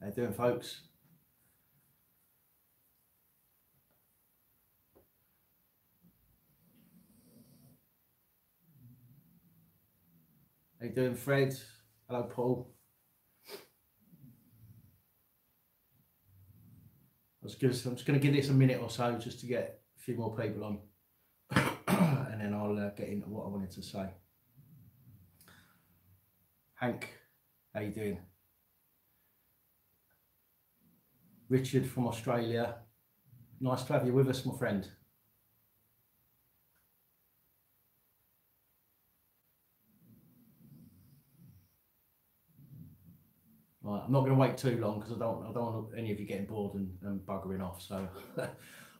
How you doing, folks? How you doing, Fred? Hello, Paul. I'm just going to give this a minute or so just to get a few more people on, and then I'll get into what I wanted to say. Hank, how you doing? Richard from Australia, nice to have you with us, my friend. Right, I'm not going to wait too long because I don't want any of you getting bored and buggering off. So I'll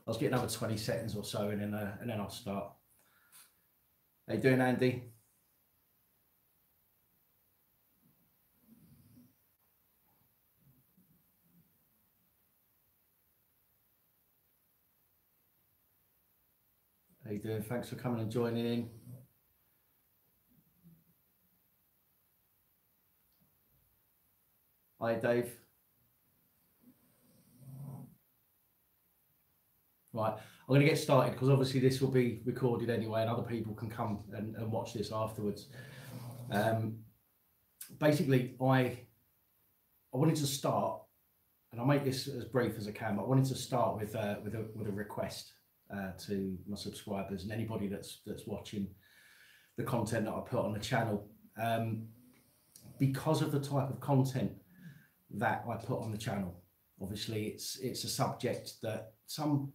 just get another 20 seconds or so, and then I'll start. How you doing, Andy? How you doing? Thanks for coming and joining in. Hi, Dave. Right, I'm going to get started because obviously this will be recorded anyway, and other people can come and watch this afterwards. Basically, I wanted to start, and I'll make this as brief as I can, but I wanted to start with a request to my subscribers and anybody that's watching the content that I put on the channel. Because of the type of content that I put on the channel, obviously it's a subject that some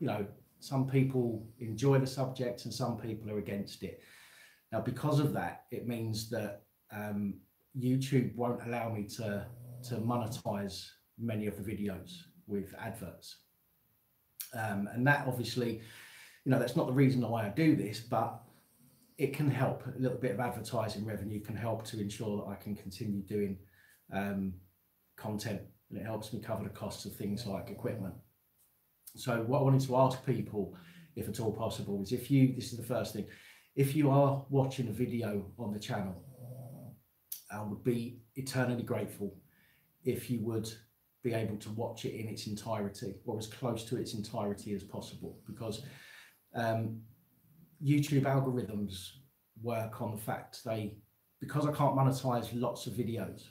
people enjoy the subject and some people are against it. Now, because of that, it means that YouTube won't allow me to monetize many of the videos with adverts, and that obviously, that's not the reason why I do this, but it can help. A little bit of advertising revenue can help to ensure that I can continue doing content, and it helps me cover the costs of things like equipment. So what I wanted to ask people, if at all possible, is this is the first thing, if you are watching a video on the channel, I would be eternally grateful if you would be able to watch it in its entirety, or as close to its entirety as possible, because YouTube algorithms work on the fact because I can't monetize lots of videos,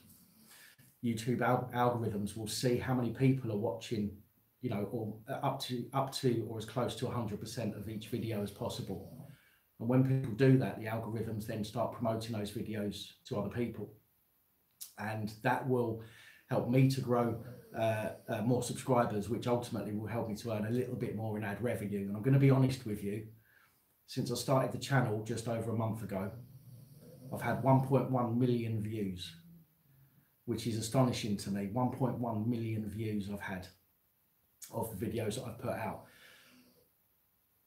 YouTube algorithms will see how many people are watching, or up to or as close to 100% of each video as possible. And when people do that, the algorithms then start promoting those videos to other people, and that will help me to grow more subscribers, which ultimately will help me to earn a little bit more in ad revenue. And I'm going to be honest with you, since I started the channel just over a month ago, I've had 1.1 million views, which is astonishing to me. 1.1 million views I've had of the videos that I've put out.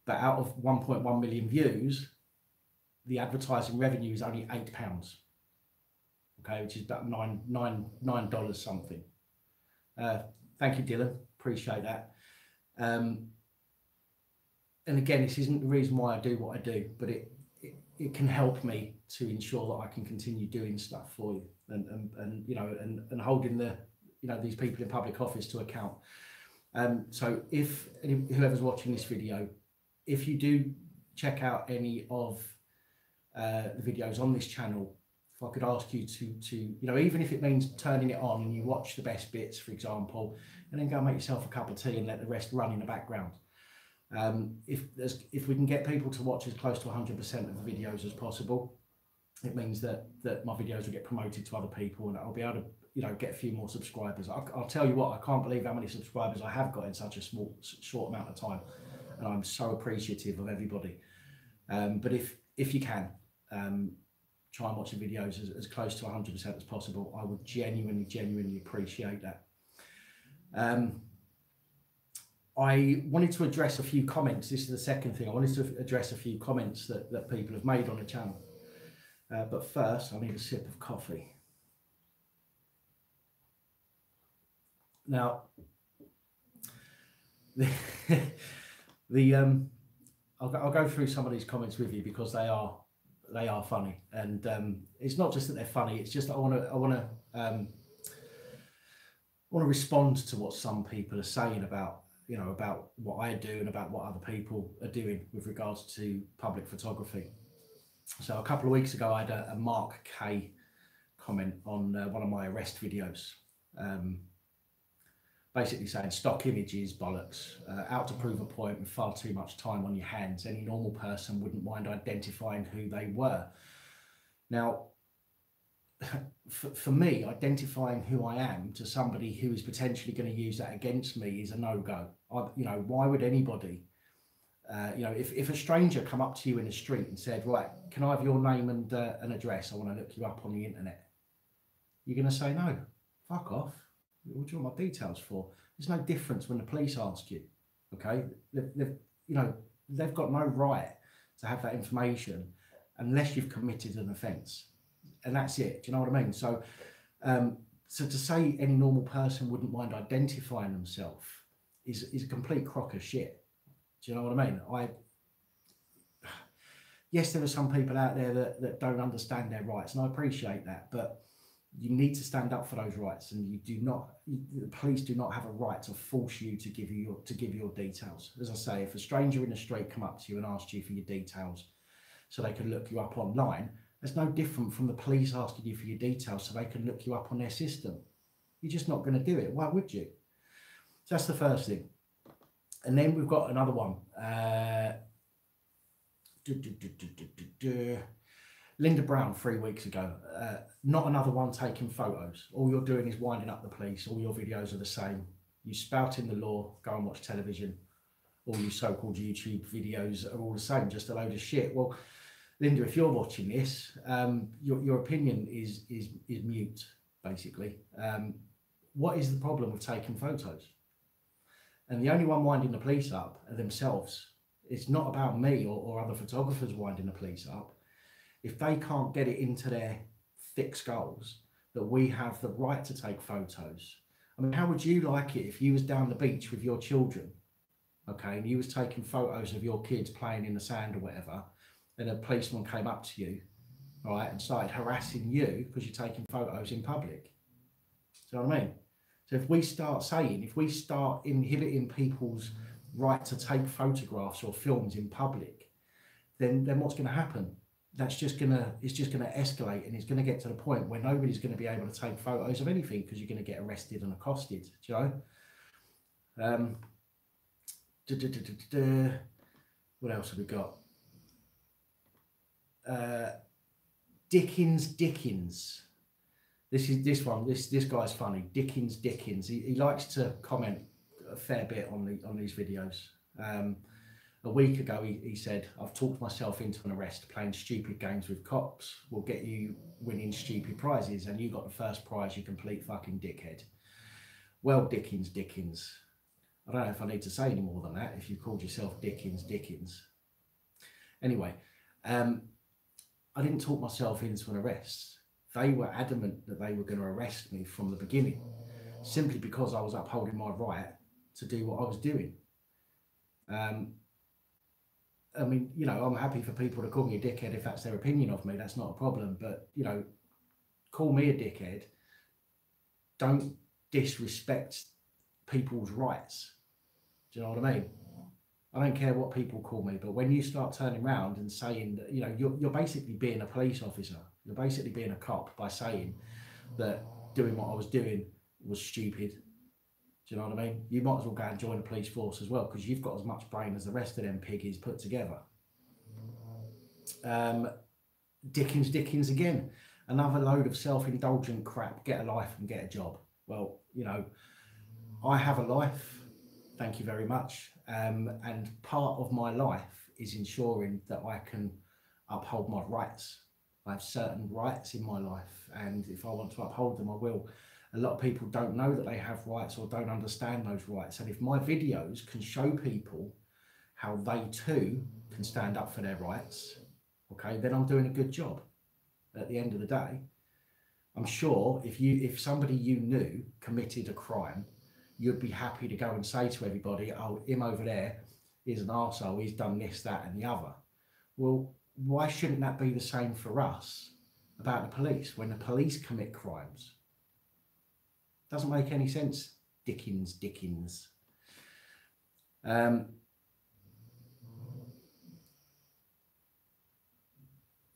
But out of 1.1 million views, the advertising revenue is only £8. Okay, which is about $9 something. Thank you, Dylan. Appreciate that. And again, this isn't the reason why I do what I do, but it can help me to ensure that I can continue doing stuff for you and holding these people in public office to account. So if whoever's watching this video, if you do check out any of the videos on this channel, if I could ask you to even if it means turning it on and you watch the best bits, for example, and then go and make yourself a cup of tea and let the rest run in the background. If we can get people to watch as close to 100% of the videos as possible, it means that my videos will get promoted to other people, and I'll be able to get a few more subscribers. I'll tell you what, I can't believe how many subscribers I have got in such a short amount of time, and I'm so appreciative of everybody. But if you can, try and watch the videos as close to 100% as possible. I would genuinely appreciate that. I wanted to address a few comments. This is the second thing. I wanted to address a few comments that people have made on the channel. But first, I need a sip of coffee. Now, I'll go through some of these comments with you because they are funny, and it's not just that they're funny. It's just that I want to want to respond to what some people are saying about, you know, about what I do and about what other people are doing with regards to public photography. So a couple of weeks ago, I had a Mark K comment on one of my arrest videos, basically saying stock images, bollocks, out to prove a point with far too much time on your hands. Any normal person wouldn't mind identifying who they were. Now, for me, identifying who I am to somebody who is potentially going to use that against me is a no-go. You know, why would anybody, you know, if a stranger come up to you in the street and said, right, can I have your name and an address? I want to look you up on the internet. You're going to say, no, fuck off. What do you want my details for? There's no difference when the police ask you, okay? You know, they've got no right to have that information unless you've committed an offence. And that's it. Do you know what I mean? So, so to say any normal person wouldn't mind identifying themselves is a complete crock of shit. Do you know what I mean? Yes, there are some people out there that don't understand their rights, and I appreciate that, but you need to stand up for those rights, and the police do not have a right to force you to give your details. As I say, if a stranger in the street come up to you and asked you for your details so they can look you up online, that's no different from the police asking you for your details so they can look you up on their system. You're just not going to do it. Why would you? So that's the first thing. And then we've got another one. Linda Brown 3 weeks ago, not another one taking photos. All you're doing is winding up the police. All your videos are the same. You spouting the law, go and watch television. All you so-called YouTube videos are all the same, just a load of shit. Well, Linda, if you're watching this, your opinion is mute, basically. What is the problem with taking photos? And the only one winding the police up are themselves. It's not about me or other photographers winding the police up. If they can't get it into their thick skulls that we have the right to take photos. I mean, how would you like it if you was down the beach with your children, okay, and you was taking photos of your kids playing in the sand or whatever, and a policeman came up to you, all right, and started harassing you because you're taking photos in public? Do you know what I mean? So if we start inhibiting people's right to take photographs or films in public, then what's going to happen? It's just going to escalate, and it's going to get to the point where nobody's going to be able to take photos of anything because you're going to get arrested and accosted. Do you know? What else have we got? Dickens. This guy's funny. Dickens. He likes to comment a fair bit on these videos. A week ago, he said, I've talked myself into an arrest. Playing stupid games with cops will get you winning stupid prizes, and you got the first prize, you complete fucking dickhead. Well, Dickens. I don't know if I need to say any more than that, if you called yourself Dickens. Anyway, I didn't talk myself into an arrest. They were adamant that they were going to arrest me from the beginning, simply because I was upholding my right to do what I was doing. I mean, you know, I'm happy for people to call me a dickhead if that's their opinion of me. That's not a problem. But, you know, call me a dickhead. Don't disrespect people's rights. Do you know what I mean? I don't care what people call me, but when you start turning around and saying that, you know, you're basically being a police officer. You're basically being a cop by saying that doing what I was doing was stupid. Do you know what I mean? You might as well go and join the police force as well, because you've got as much brain as the rest of them piggies put together. Dickens again. Another load of self-indulgent crap. Get a life and get a job. Well, you know, I have a life. Thank you very much. And part of my life is ensuring that I can uphold my rights. I have certain rights in my life, and if I want to uphold them, I will. A lot of people don't know that they have rights or don't understand those rights. And if my videos can show people how they too can stand up for their rights, okay, then I'm doing a good job. At the end of the day, I'm sure if somebody you knew committed a crime, you'd be happy to go and say to everybody, oh, him over there is an arsehole, he's done this, that and the other. Well, why shouldn't that be the same for us about the police? When the police commit crimes, Doesn't make any sense. Dickens.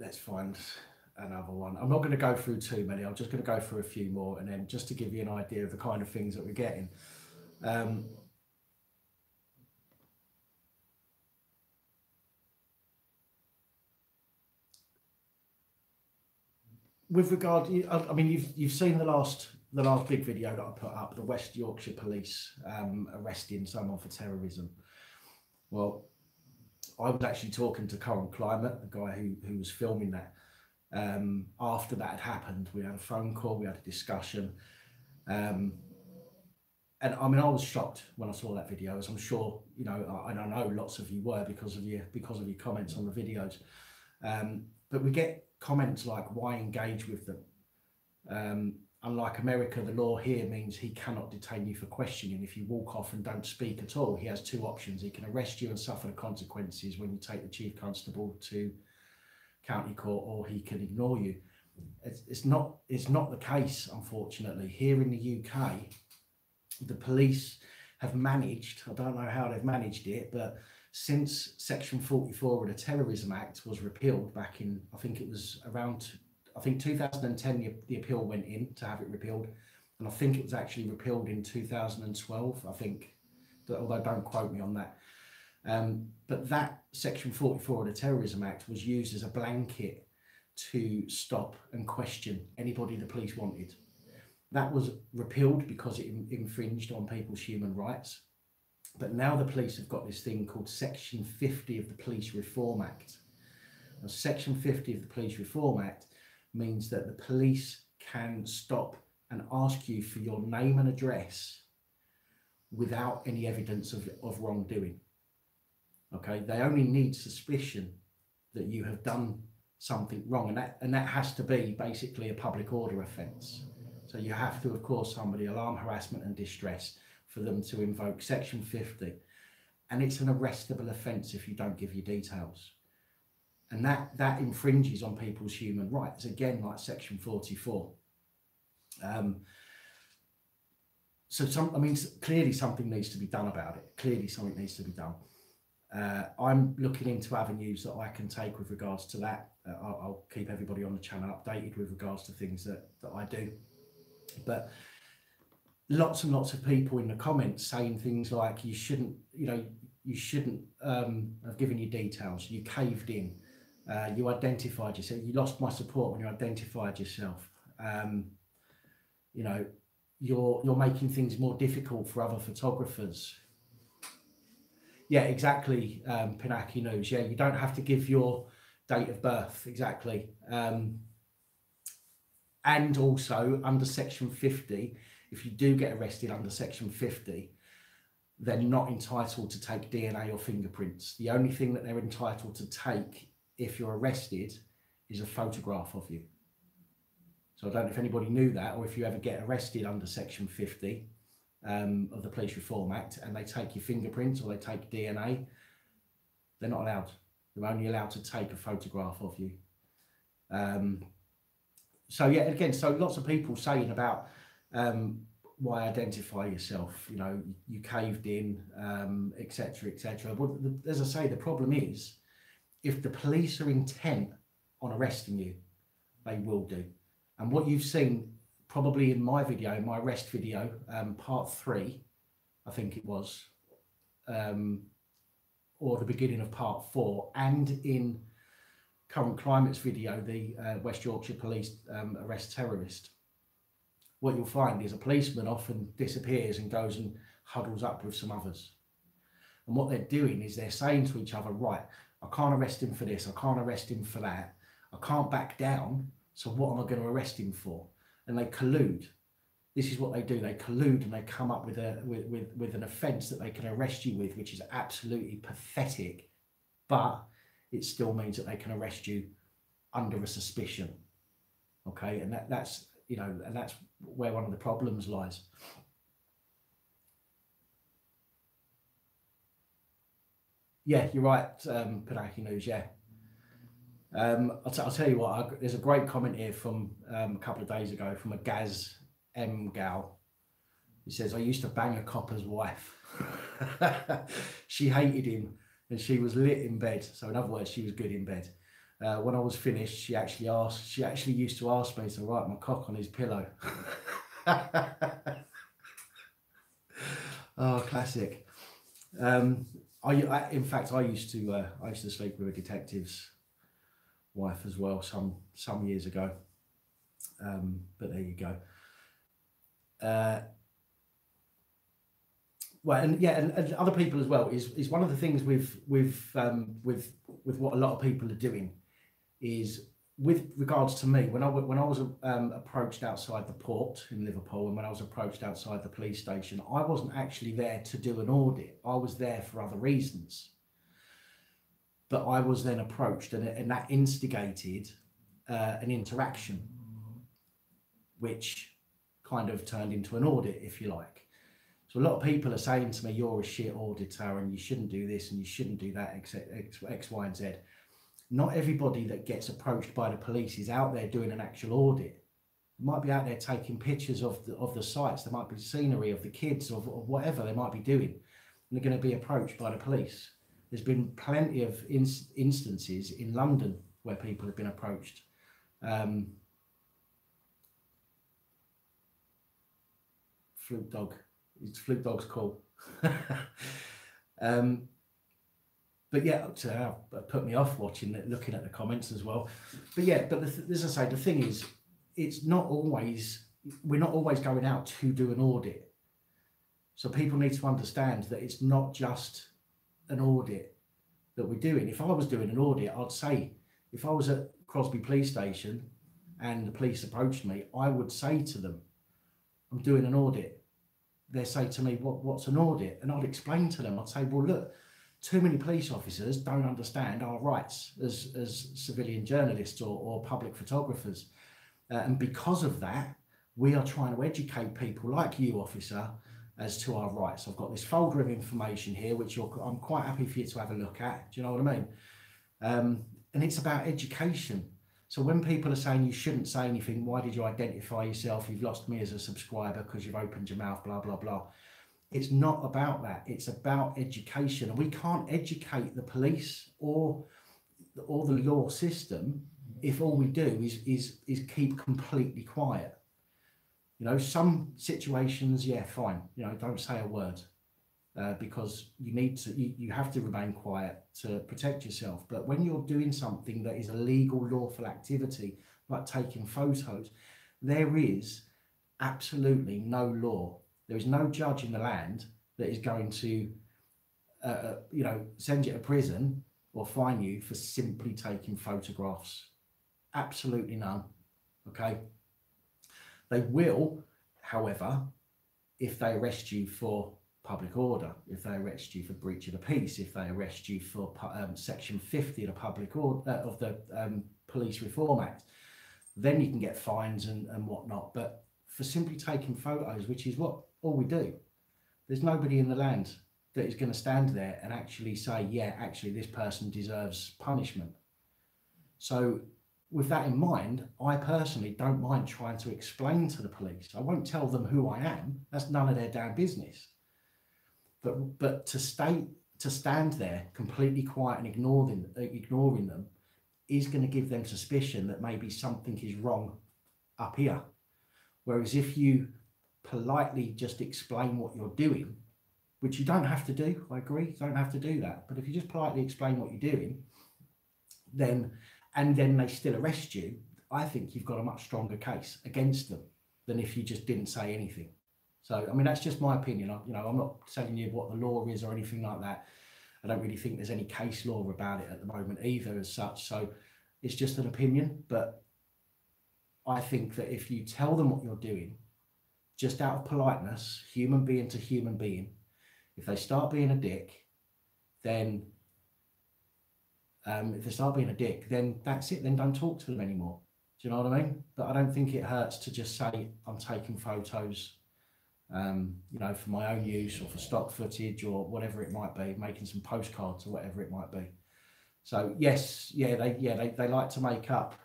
Let's find another one. I'm not going to go through too many. I'm just going to go through a few more, and then just to give you an idea of the kind of things that we're getting. With regard, I mean, you've seen the last big video that I put up, the West Yorkshire Police arresting someone for terrorism. Well, I was actually talking to Current Climate, the guy who was filming that. After that had happened, we had a phone call, we had a discussion, and I mean, I was shocked when I saw that video, as I'm sure you know, and I know lots of you were because of your comments on the videos. But we get comments like, "Why engage with them?" Unlike America, the law here means he cannot detain you for questioning. If you walk off and don't speak at all, he has two options: he can arrest you and suffer the consequences when you take the chief constable to county court, or he can ignore you. It's not the case, unfortunately. Here in the UK, the police have managed, I don't know how they've managed it, but since Section 44 of the Terrorism Act was repealed back in, I think it was around, 2010, the appeal went in to have it repealed, and I think it was actually repealed in 2012, I think, although don't quote me on that. But that Section 44 of the Terrorism Act was used as a blanket to stop and question anybody the police wanted. That was repealed because it infringed on people's human rights. But now the police have got this thing called Section 50 of the Police Reform Act. Now, Section 50 of the Police Reform Act means that the police can stop and ask you for your name and address without any evidence of wrongdoing. Okay, they only need suspicion that you have done something wrong, and that has to be basically a public order offence. So you have to, of course, somebody alarm, harassment and distress for them to invoke Section 50, and it's an arrestable offence if you don't give your details, and that infringes on people's human rights, again, like Section 44. So clearly something needs to be done about it. Clearly something needs to be done. I'm looking into avenues that I can take with regards to that. I'll keep everybody on the channel updated with regards to things that I do. But lots and lots of people in the comments saying things like, you shouldn't have given you details, you caved in, you identified yourself, you lost my support when you identified yourself, you know, you're making things more difficult for other photographers. Yeah, exactly, Pinaki News. Yeah, you don't have to give your date of birth, exactly. And also under Section 50, if you do get arrested under Section 50, they're not entitled to take DNA or fingerprints. The only thing that they're entitled to take if you're arrested is a photograph of you. So I don't know if anybody knew that, or if you ever get arrested under Section 50 of the Police Reform Act and they take your fingerprints or they take DNA, they're not allowed. They're only allowed to take a photograph of you. So yeah, again, so lots of people saying about why identify yourself, you know, you caved in, etc., etc. Well, as I say, the problem is, if the police are intent on arresting you, they will do. And what you've seen probably in my video, in my arrest video, part 3, I think it was, or the beginning of part 4, and in Current Climate's video, the West Yorkshire Police arrest terrorist, what you'll find is a policeman often disappears and goes and huddles up with some others. And what they're doing is they're saying to each other, right, I can't arrest him for this, I can't arrest him for that, I can't back down, so what am I going to arrest him for? And they collude. This is what they do. They collude and they come up with an offence that they can arrest you with, which is absolutely pathetic, but it still means that they can arrest you under a suspicion. Okay, and that's, you know, and that's where one of the problems lies. Yeah, you're right, Pinaki News, yeah. I'll tell you what, there's a great comment here from a couple of days ago from a Gaz M gal. He says, I used to bang a copper's wife. She hated him and she was lit in bed. So in other words, she was good in bed. When I was finished, she actually used to ask me to write my cock on his pillow. Oh, classic. In fact, I used to sleep with a detective's wife as well some years ago. But there you go. Well, and yeah, and other people as well is one of the things with what a lot of people are doing is, with regards to me, when I was approached outside the port in Liverpool, and when I was approached outside the police station, I wasn't actually there to do an audit. I was there for other reasons. But I was then approached, and that instigated an interaction, which kind of turned into an audit, if you like. So a lot of people are saying to me, you're a shit auditor and you shouldn't do this and you shouldn't do that, X, Y, and Z. Not everybody that gets approached by the police is out there doing an actual audit. They might be out there taking pictures of the sites. There might be scenery of the kids, of whatever they might be doing. And they're going to be approached by the police. There's been plenty of instances in London where people have been approached. Flute dog. It's Flute Dog's call. But yeah, put me off looking at the comments as well. But yeah, but as I say, the thing is, we're not always going out to do an audit. So people need to understand that it's not just an audit that we're doing. If I was doing an audit, I'd say, if I was at Crosby Police Station and the police approached me, I would say to them, I'm doing an audit. They say to me, what's an audit? And I'd explain to them, I'd say, well, look, too many police officers don't understand our rights as civilian journalists or public photographers. And because of that, we are trying to educate people like you, officer, as to our rights. I've got this folder of information here, which I'm quite happy for you to have a look at. Do you know what I mean? And it's about education. So when people are saying you shouldn't say anything, why did you identify yourself? You've lost me as a subscriber because you've opened your mouth, blah, blah, blah. It's not about that. It's about education. And we can't educate the police or the law system if all we do is keep completely quiet. You know, some situations, yeah, fine. You know, don't say a word because you have to remain quiet to protect yourself. But when you're doing something that is a legal, lawful activity, like taking photos, there is absolutely no law. There is no judge in the land that is going to, send you to prison or fine you for simply taking photographs. Absolutely none. Okay. They will, however, if they arrest you for public order, if they arrest you for breach of the peace, if they arrest you for Section 50 of the Public Order of the Police Reform Act, then you can get fines and whatnot. But for simply taking photos, which is what all we do, there's nobody in the land that is going to stand there and actually say, yeah, actually this person deserves punishment. So with that in mind, I personally don't mind trying to explain to the police. I won't tell them who I am. That's none of their damn business. But to stand there completely quiet and ignoring them is going to give them suspicion that maybe something is wrong up here. Whereas if you politely just explain what you're doing, which you don't have to do, I agree, you don't have to do that. But if you just politely explain what you're doing, then they still arrest you, I think you've got a much stronger case against them than if you just didn't say anything. So, I mean, that's just my opinion. I'm not telling you what the law is or anything like that. I don't really think there's any case law about it at the moment either as such. So it's just an opinion. But I think that if you tell them what you're doing, just out of politeness, human being to human being, if they start being a dick, then then that's it. Then don't talk to them anymore. Do you know what I mean? But I don't think it hurts to just say, I'm taking photos, for my own use or for stock footage or whatever it might be, making some postcards or whatever it might be. So yes, they like to make up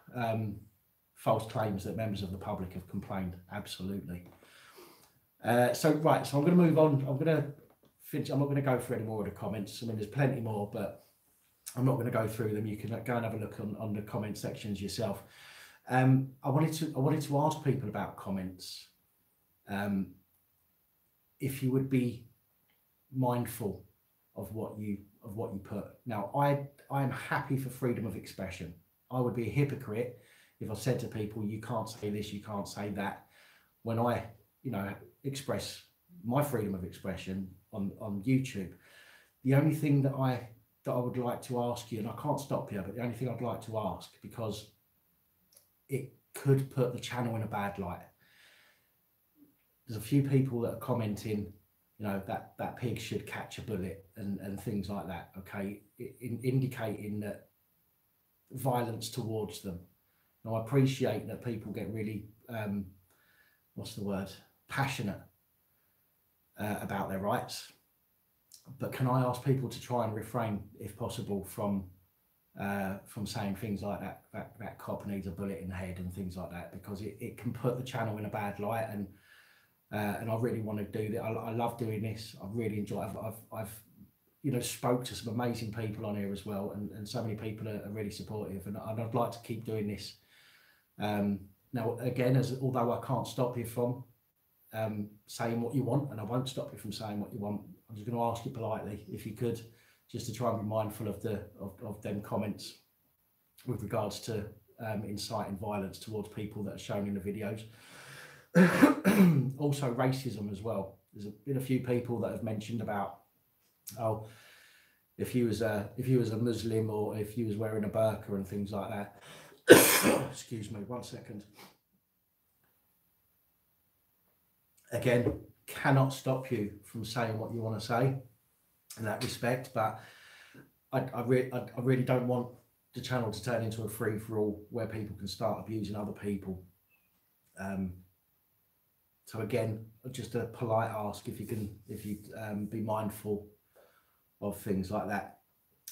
false claims that members of the public have complained. Absolutely. So I'm going to move on. I'm going to finish. I'm not going to go through any more of the comments. I mean, there's plenty more, but I'm not going to go through them. You can go and have a look on the comment sections yourself. I wanted to ask people about comments. If you would be mindful of what you put. Now, I'm happy for freedom of expression. I would be a hypocrite if I said to people, you can't say this, you can't say that, when I, express my freedom of expression on YouTube. The only thing that I would like to ask you, and I can't stop you, but the only thing I'd like to ask, because it could put the channel in a bad light. There's a few people that are commenting, that pig should catch a bullet and things like that, okay, indicating that violence towards them. Now, I appreciate that people get really, passionate about their rights, but can I ask people to try and refrain, if possible, from saying things like that cop needs a bullet in the head and things like that, because it can put the channel in a bad light. And I really want to do that. I love doing this. I really enjoy it. I've spoke to some amazing people on here as well, and so many people are really supportive, and I'd like to keep doing this. Now, again, although I can't stop you from saying what you want, and I won't stop you from saying what you want, I'm just going to ask you politely, if you could, just to try and be mindful of them comments with regards to inciting violence towards people that are shown in the videos. Also racism as well. There's been a few people that have mentioned about, oh, if you was a Muslim, or if you was wearing a burqa and things like that. Excuse me, 1 second. Again, cannot stop you from saying what you want to say in that respect, but I really don't want the channel to turn into a free-for-all where people can start abusing other people. So again, just a polite ask, if you be mindful of things like that.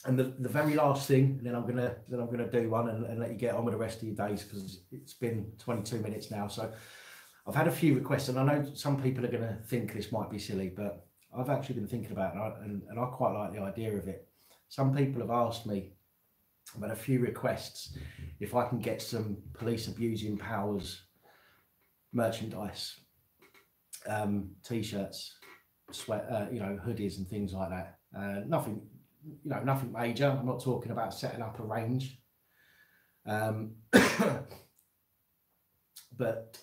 And the very last thing, and then I'm gonna do one and let you get on with the rest of your days, because it's been 22 minutes now. So I've had a few requests, and I know some people are gonna think this might be silly, but I've actually been thinking about it, and I quite like the idea of it. Some people have asked me about a few requests if I can get some police abusing powers merchandise, t-shirts, sweat, hoodies and things like that. Nothing major. I'm not talking about setting up a range, but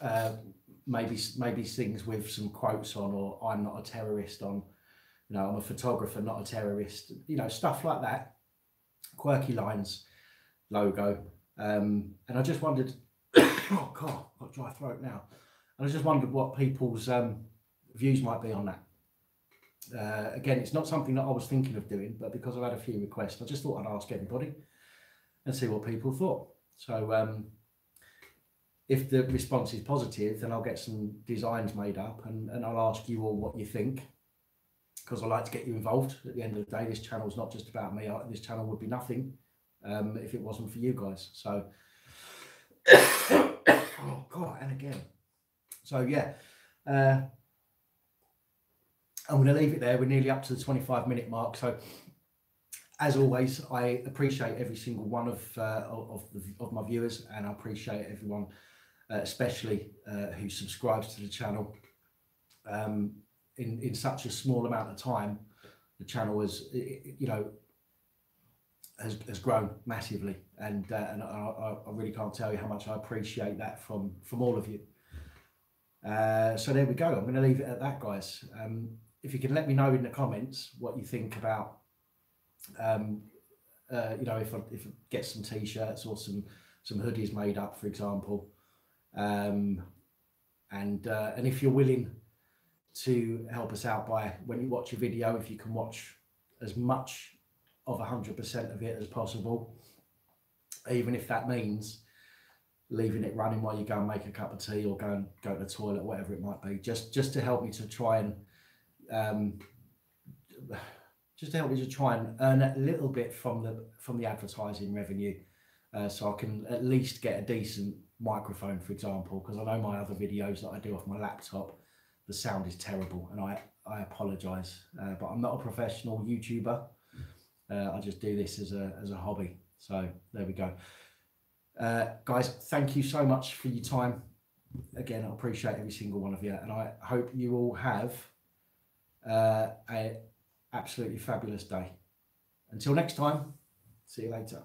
maybe things with some quotes on, or I'm not a terrorist on, I'm a photographer, not a terrorist, stuff like that. Quirky lines, logo, and I just wondered, oh God, I've got a dry throat now. And I just wondered what people's views might be on that. Again, it's not something that I was thinking of doing, but because I've had a few requests, I just thought I'd ask everybody and see what people thought. So if the response is positive, then I'll get some designs made up, and I'll ask you all what you think, because I like to get you involved. At the end of the day, this channel's not just about me. This channel would be nothing if it wasn't for you guys. So, oh God, and again. So yeah, I'm going to leave it there. We're nearly up to the 25-minute mark. So as always, I appreciate every single one of my viewers, and I appreciate everyone, especially who subscribes to the channel. In such a small amount of time, the channel has grown massively, and I really can't tell you how much I appreciate that from all of you. So there we go. I'm going to leave it at that, guys. If you can let me know in the comments what you think about, if I get some t-shirts or some hoodies made up, for example, and if you're willing to help us out by, when you watch a video, if you can watch as much of 100% of it as possible, even if that means leaving it running while you go and make a cup of tea, or go to the toilet, whatever it might be, just to help me to try and earn a little bit from the advertising revenue, so I can at least get a decent microphone, for example, because I know my other videos that I do off my laptop, the sound is terrible, and I apologise, but I'm not a professional YouTuber. I just do this as a hobby. So there we go. Guys, thank you so much for your time. Again, I appreciate every single one of you, and I hope you all have a absolutely fabulous day. Until next time, see you later.